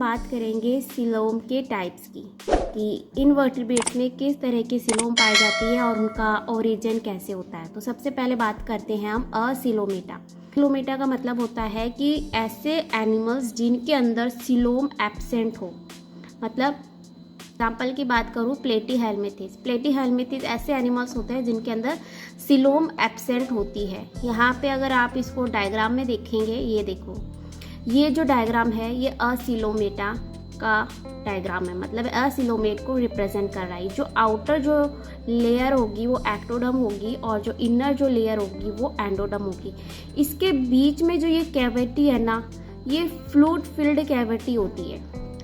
बात करेंगे सिलोम के टाइप्स की कि इनवर्टिब्रेट्स में किस तरह की सिलोम पाई जाती है और उनका ओरिजिन कैसे होता है। तो सबसे पहले बात करते हैं हम असिलोमेटा। सिलोमेटा का मतलब होता है कि ऐसे एनिमल्स जिनके अंदर सिलोम एब्सेंट हो। मतलब एग्जाम्पल की बात करूँ, प्लेटीहेल्मिंथेस। प्लेटीहेल्मिंथेस ऐसे एनिमल्स होते हैं जिनके अंदर सिलोम एब्सेंट होती है। यहाँ पे अगर आप इसको डायग्राम में देखेंगे, ये देखो, ये जो डायग्राम है ये असिलोमेटा का डायग्राम है। मतलब असिलोमेट को रिप्रेजेंट कर रहा है। जो आउटर जो लेयर होगी वो एक्टोडर्म होगी और जो इनर जो लेयर होगी वो एंडोडर्म होगी। इसके बीच में जो ये कैविटी है ना, ये फ्लूइड फिल्ड कैविटी होती है।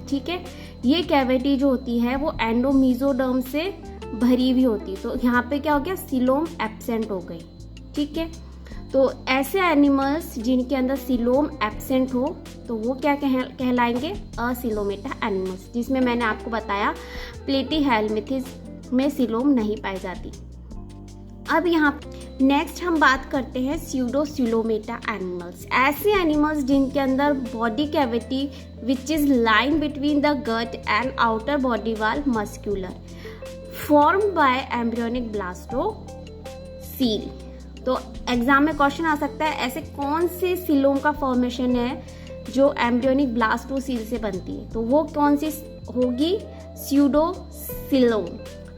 ठीक है, ये कैविटी जो होती है वो एंडोमीजोडर्म से भरी हुई होती है। तो यहाँ पे क्या हो गया, सिलोम एब्सेंट हो गई। ठीक है, तो ऐसे एनिमल्स जिनके अंदर सिलोम एब्सेंट हो तो वो क्या कहलाएंगे, असिलोमेटा एनिमल्स, जिसमें मैंने आपको बताया प्लेटीहेल्मिंथेस में सिलोम नहीं पाई जाती। अब यहाँ नेक्स्ट हम बात करते हैं स्यूडोसिलोमेटा एनिमल्स। ऐसे एनिमल्स जिनके अंदर body cavity which is line between the gut and outer body wall muscular form by embryonic blastocoel. तो एग्जाम में क्वेश्चन आ सकता है, ऐसे कौन से सिलोम का फॉर्मेशन है जो एम्ब्रियोनिक ब्लास्टोसील से बनती है। तो वो कौन सी होगी, स्यूडोसिलोम।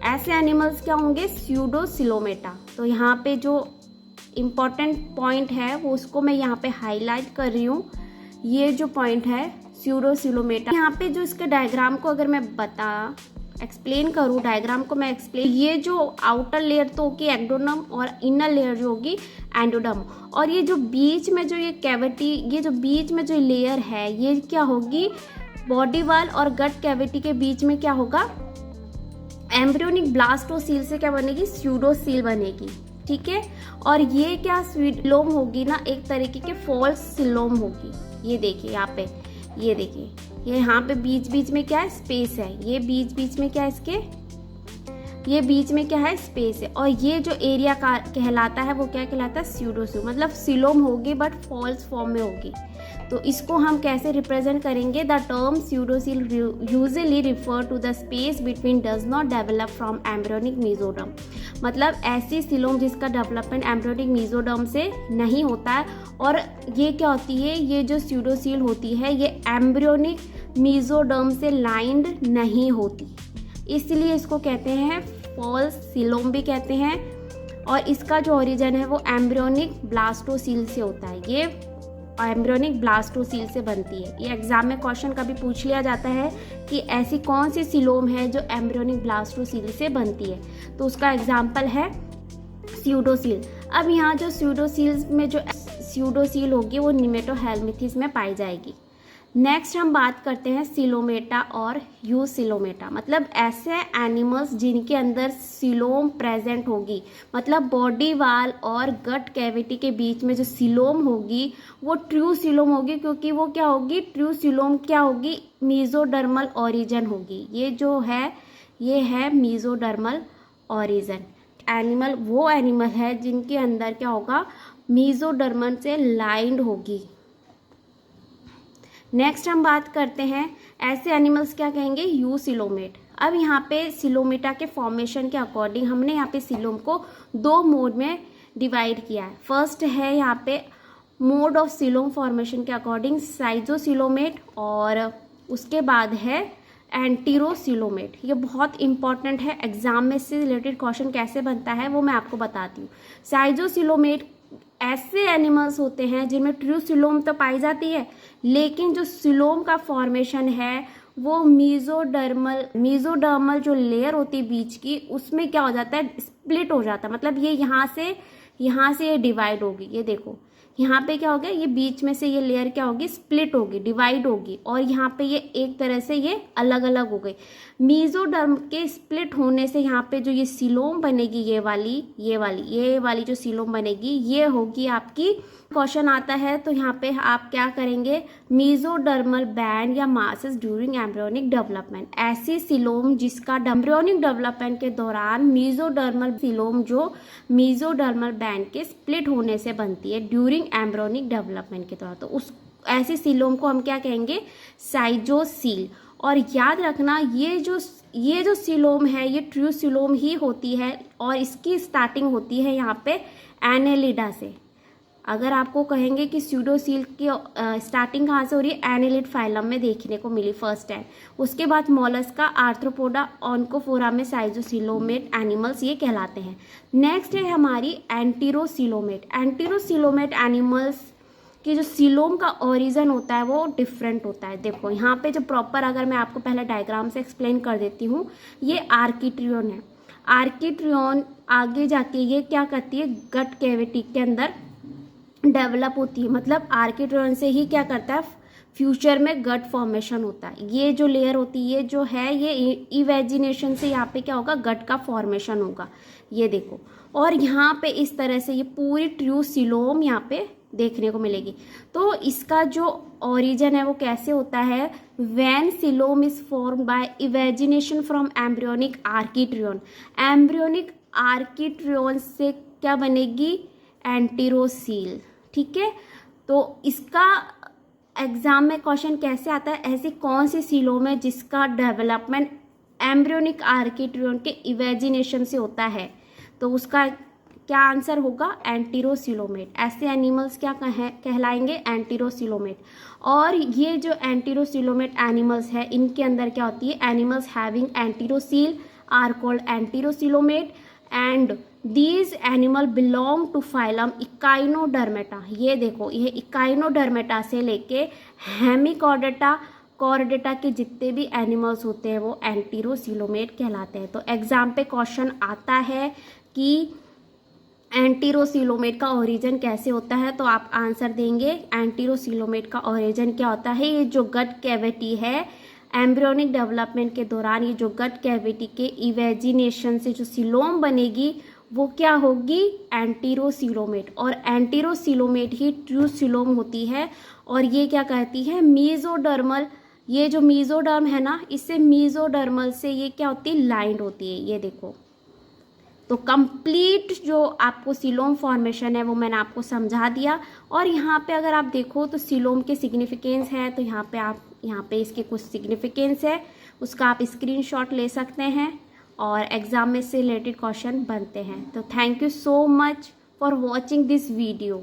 ऐसे एनिमल्स क्या होंगे, स्यूडोसिलोमेटा। तो यहाँ पे जो इम्पोर्टेंट पॉइंट है वो उसको मैं यहाँ पे हाईलाइट कर रही हूँ। ये जो पॉइंट है स्यूडोसिलोमेटा, यहाँ पे जो इसके डायग्राम को अगर मैं एक्सप्लेन करूँ, डायग्राम को मैं एक्सप्लेन, ये जो आउटर लेयर तो होगी एक्टोडर्म और इनर लेयर जो होगी एंडोडर्म, और ये जो बीच में जो ये कैविटी, ये जो बीच में जो लेयर है ये क्या होगी, बॉडी वॉल और गट कैविटी के बीच में क्या होगा, एम्ब्रियोनिक ब्लास्टोसील से क्या बनेगी, स्यूडोसील बनेगी। ठीक है, और ये क्या सिलोम होगी ना, एक तरीके के फॉल्स सिलोम होगी। ये देखिए यहाँ पे, ये देखिए, ये यहाँ पे बीच बीच में क्या है, स्पेस है। ये बीच बीच में क्या है, इसके ये बीच में क्या है, स्पेस है। और ये जो एरिया का कहलाता है वो क्या कहलाता है, स्यूडोसिल। मतलब सिलोम होगी बट फॉल्स फॉर्म में होगी। तो इसको हम कैसे रिप्रेजेंट करेंगे, the term pseudocoel usually refer to the space between does not develop from embryonic mesoderm. मतलब ऐसी सिलोम जिसका डेवलपमेंट एम्ब्रियोनिक मेसोडर्म से नहीं होता है। और ये क्या होती है, ये जो स्यूडोसिल होती है ये एम्ब्रियोनिक मेसोडर्म से लाइंड नहीं होती, इसलिए इसको कहते हैं फॉल्स सिलोम भी कहते हैं। और इसका जो ओरिजिन है वो एम्ब्रियोनिक ब्लास्टोसील से होता है। ये एम्ब्रियोनिक ब्लास्टोसील से बनती है। ये एग्जाम में क्वेश्चन कभी पूछ लिया जाता है कि ऐसी कौन सी सिलोम है जो एम्ब्रियोनिक ब्लास्टोसील से बनती है। तो उसका एग्जाम्पल है स्यूडोसील। अब यहाँ जो स्यूडोसील में जो स्यूडोसील होगी वो निमेटोहेल्मिंथेस में पाई जाएगी। नेक्स्ट हम बात करते हैं सिलोमेटा और यूसिलोमेटा। मतलब ऐसे एनिमल्स जिनके अंदर सिलोम प्रेजेंट होगी। मतलब बॉडी वाल और गट कैविटी के बीच में जो सिलोम होगी वो ट्रू सिलोम होगी, क्योंकि वो क्या होगी, ट्रू सिलोम क्या होगी, मेसोडर्मल ओरिजिन होगी। ये जो है ये है मेसोडर्मल ओरिजिन। एनिमल वो एनिमल है जिनके अंदर क्या होगा, मेसोडर्मल से लाइंड होगी। नेक्स्ट हम बात करते हैं, ऐसे एनिमल्स क्या कहेंगे, यूसिलोमेट। अब यहाँ पे सिलोमेटा के फॉर्मेशन के अकॉर्डिंग हमने यहाँ पे सिलोम को दो मोड में डिवाइड किया है। फर्स्ट है यहाँ पे मोड ऑफ सिलोम फॉर्मेशन के अकॉर्डिंग साइजोसिलोमेट, और उसके बाद है एंटीरोसिलोमेट। ये बहुत इंपॉर्टेंट है, एग्जाम में से रिलेटेड क्वेश्चन कैसे बनता है वो मैं आपको बताती हूँ। साइजोसिलोमेट ऐसे एनिमल्स होते हैं जिनमें ट्रू सिलोम तो पाई जाती है, लेकिन जो सिलोम का फॉर्मेशन है वो मेसोडर्मल जो लेयर होती है बीच की, उसमें क्या हो जाता है, स्प्लिट हो जाता है। मतलब ये यहाँ से ये डिवाइड होगी। ये देखो यहाँ पे क्या हो गया, ये बीच में से ये लेयर क्या होगी, स्प्लिट होगी, डिवाइड होगी, और यहाँ पे ये एक तरह से ये अलग अलग हो गई। मेसोडर्म के स्प्लिट होने से यहाँ पे जो ये सिलोम बनेगी, ये वाली जो सिलोम बनेगी ये होगी आपकी। क्वेश्चन आता है तो यहाँ पे आप क्या करेंगे, मेसोडर्मल बैंड या मासेस ड्यूरिंग एम्ब्रियोनिक डेवलपमेंट। ऐसी सिलोम जिसका एम्ब्रियोनिक डेवलपमेंट के दौरान मेसोडर्मल सिलोम जो मेसोडर्मल बैंड के स्प्लिट होने से बनती है ड्यूरिंग एम्ब्रियोनिक डेवलपमेंट के दौरान, तो उस ऐसे सीलोम को हम क्या कहेंगे, साइटोसील। और याद रखना ये जो सीलोम है ये ट्रू सीलोम ही होती है और इसकी स्टार्टिंग होती है यहाँ पे एनेलिडा से। अगर आपको कहेंगे कि स्यूडोसील की स्टार्टिंग कहाँ से हो रही है, एनेलिड फाइलम में देखने को मिली फर्स्ट टाइम। उसके बाद मोलस्का, आर्थ्रोपोडा, ऑन्कोफोरा में साइटोसिलोमेट एनिमल्स ये कहलाते हैं। नेक्स्ट है हमारी एंटीरोसिलोमेट। एंटीरोसिलोमेट एनिमल्स कि जो सीलोम का ओरिजिन होता है वो डिफरेंट होता है। देखो यहाँ पे जो प्रॉपर, अगर मैं आपको पहले डायग्राम से एक्सप्लेन कर देती हूँ, ये आर्किट्रियन है। आर्किट्रियन आगे जाके ये क्या करती है, गट कैविटी के अंदर डेवलप होती है। मतलब आर्किट्रियन से ही क्या करता है, फ्यूचर में गट फॉर्मेशन होता है। ये जो लेयर होती है, ये जो है, ये इवेजिनेशन से यहाँ पे क्या होगा, गट का फॉर्मेशन होगा। ये देखो, और यहाँ पे इस तरह से ये पूरी ट्रू सीलोम यहाँ पे देखने को मिलेगी। तो इसका जो ओरिजिन है वो कैसे होता है, when coelom is form by evagination from embryonic archenteron. Embryonic archenteron से क्या बनेगी, एंटीरोसील। ठीक है, तो इसका एग्जाम में क्वेश्चन कैसे आता है, ऐसी कौन सी सीलोम है जिसका डेवलपमेंट एम्ब्रियोनिक आर्किट्रियन के इवेजिनेशन से होता है, तो उसका क्या आंसर होगा, एंटीरोसिलोमेट। ऐसे एनिमल्स क्या कहलाएंगे, एंटीरोसिलोमेट। और ये जो एंटीरोसिलोमेट एनिमल्स है, इनके अंदर क्या होती है, animals having enterocoel are called enterocoelomate and these animal belong to phylum Echinodermata. ये देखो, ये इकाइनोडर्मेटा से लेके हेमिकॉर्डेटा, कॉर्डेटा के जितने भी एनिमल्स होते हैं वो एंटीरोसिलोमेट कहलाते हैं। तो एग्जाम पे क्वेश्चन आता है कि एंटीरोसिलोमेट का ओरिजिन कैसे होता है, तो आप आंसर देंगे एंटीरोसिलोमेट का ओरिजिन क्या होता है, ये जो गट कैविटी है, एम्ब्रियोनिक डेवलपमेंट के दौरान ये जो गट कैविटी के इवेजिनेशन से जो सीलोम बनेगी वो क्या होगी, एंटीरोसिलोमेट। और एंटीरोसिलोमेट ही ट्रू सीलोम होती है। और ये क्या कहती है, मीजोडर्मल। ये जो मीजोडर्म है ना, इससे मीजोडर्मल से ये क्या होती है, लाइंड होती है। ये देखो, तो कंप्लीट जो आपको सीलोम फॉर्मेशन है वो मैंने आपको समझा दिया। और यहाँ पे अगर आप देखो तो सीलोम के सिग्निफिकेंस है, तो यहाँ पे इसके कुछ सिग्निफिकेंस है, उसका आप स्क्रीनशॉट ले सकते हैं और एग्जाम में से रिलेटेड क्वेश्चन बनते हैं। तो thank you so much for watching this video.